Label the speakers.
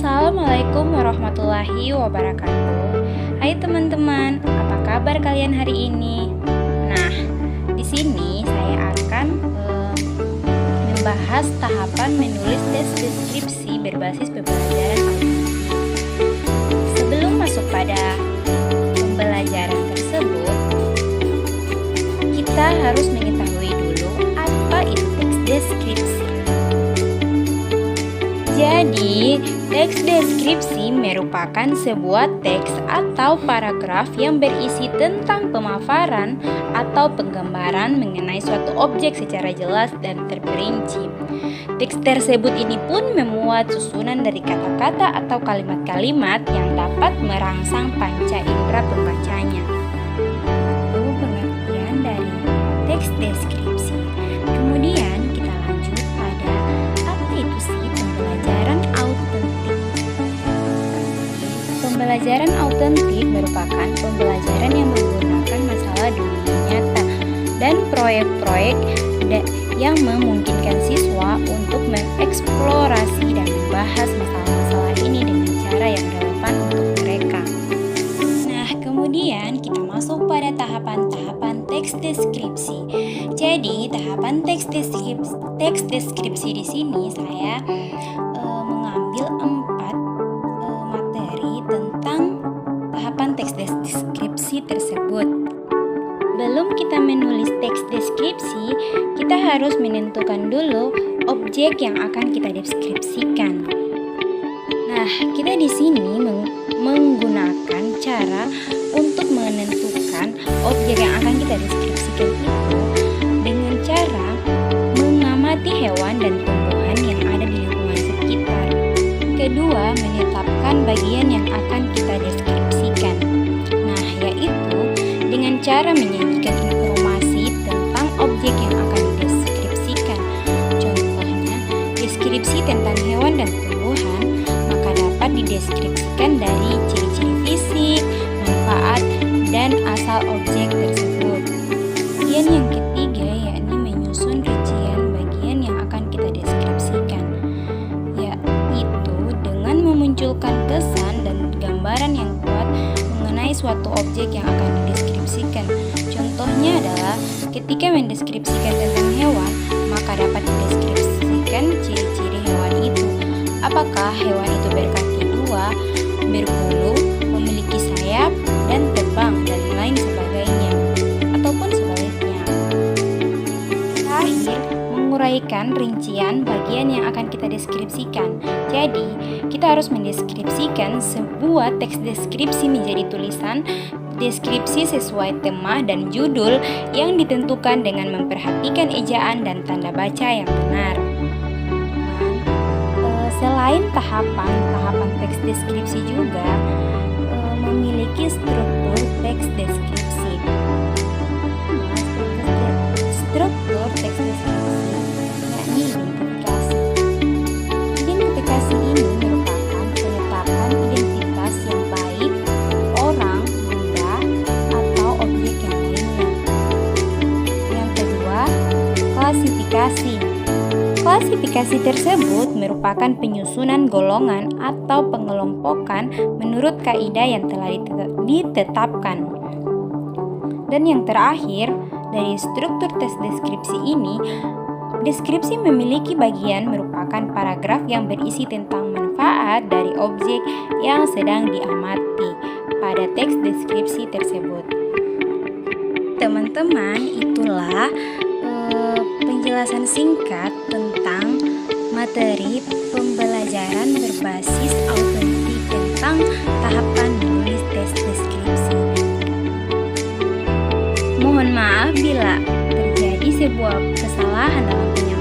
Speaker 1: Assalamualaikum warahmatullahi wabarakatuh. Hai teman-teman, apa kabar kalian hari ini? Nah, di sini saya akan membahas tahapan menulis tes deskripsi berbasis pembelajaran autistik. Sebelum masuk pada pembelajaran tersebut, kita harus mengetahui dulu apa itu teks deskripsi. Jadi, teks deskripsi merupakan sebuah teks atau paragraf yang berisi tentang pemaparan atau penggambaran mengenai suatu objek secara jelas dan terperinci. Teks tersebut ini pun memuat susunan dari kata-kata atau kalimat-kalimat yang dapat merangsang panca indera pembacanya. Itu pengertian dari teks deskripsi. Kemudian kita lanjut pada apa itu sih pembelajaran autentik. Pembelajaran autentik merupakan pembelajaran yang menggunakan masalah dunia nyata dan proyek-proyek yang memungkinkan siswa untuk mengeksplorasi dan membahas masalah-masalah ini dengan cara yang relevan untuk mereka. Nah, kemudian kita masuk pada tahapan-tahapan teks deskripsi. Jadi, tahapan teks deskripsi di sini saya mengambil 4 materi tentang tahapan teks deskripsi tersebut. Sebelum kita menulis teks deskripsi, kita harus menentukan dulu objek yang akan kita deskripsikan. Nah, kita di sini menggunakan cara untuk menentukan objek yang akan kita deskripsikan itu dengan cara mengamati hewan dan tumbuhan yang ada di lingkungan sekitar. Kedua, menetapkan bagian yang akan kita deskripsikan. Nah, yaitu dengan cara menyajikan informasi tentang objek yang akan dideskripsikan. Contohnya, deskripsi tentang hewan dan tumbuhan, maka dapat dideskripsikan dari ciri-ciri fisik, manfaat, dan asal objek tersebut. Kemudian yang ketiga, yakni menyusun rincian bagian yang akan kita deskripsikan, yaitu dengan memunculkan kesan dan gambaran yang kuat mengenai suatu objek yang akan dideskripsikan. Contohnya adalah ketika mendeskripsikan tentang hewan, maka dapat dideskripsikan ciri-ciri hewan itu. Apakah hewan itu berkaki 2, berbulu, memiliki sayap, dan terbang, dan lain sebagainya, ataupun sebaliknya. Terakhir, menguraikan rincian bagian yang akan kita deskripsikan. Jadi, kita harus mendeskripsikan sebuah teks deskripsi menjadi tulisan deskripsi sesuai tema dan judul yang ditentukan dengan memperhatikan ejaan dan tanda baca yang benar. Selain tahapan teks deskripsi juga memiliki struktur teks deskripsi. Struktur teks deskripsi yakni identifikasi. Identifikasi ini merupakan penetapan identitas yang baik orang, benda, atau objek yang lainnya. Yang kedua, klasifikasi. Klasifikasi tersebut merupakan penyusunan golongan atau pengelompokan menurut kaidah yang telah ditetapkan. Dan yang terakhir, dari struktur tes deskripsi ini, deskripsi memiliki bagian merupakan paragraf yang berisi tentang manfaat dari objek yang sedang diamati pada teks deskripsi tersebut. Teman-teman, itulah penjelasan singkat tentang materi pembelajaran berbasis autentik tentang tahapan menulis tes deskripsi. Mohon maaf bila terjadi sebuah kesalahan dalam penyampaian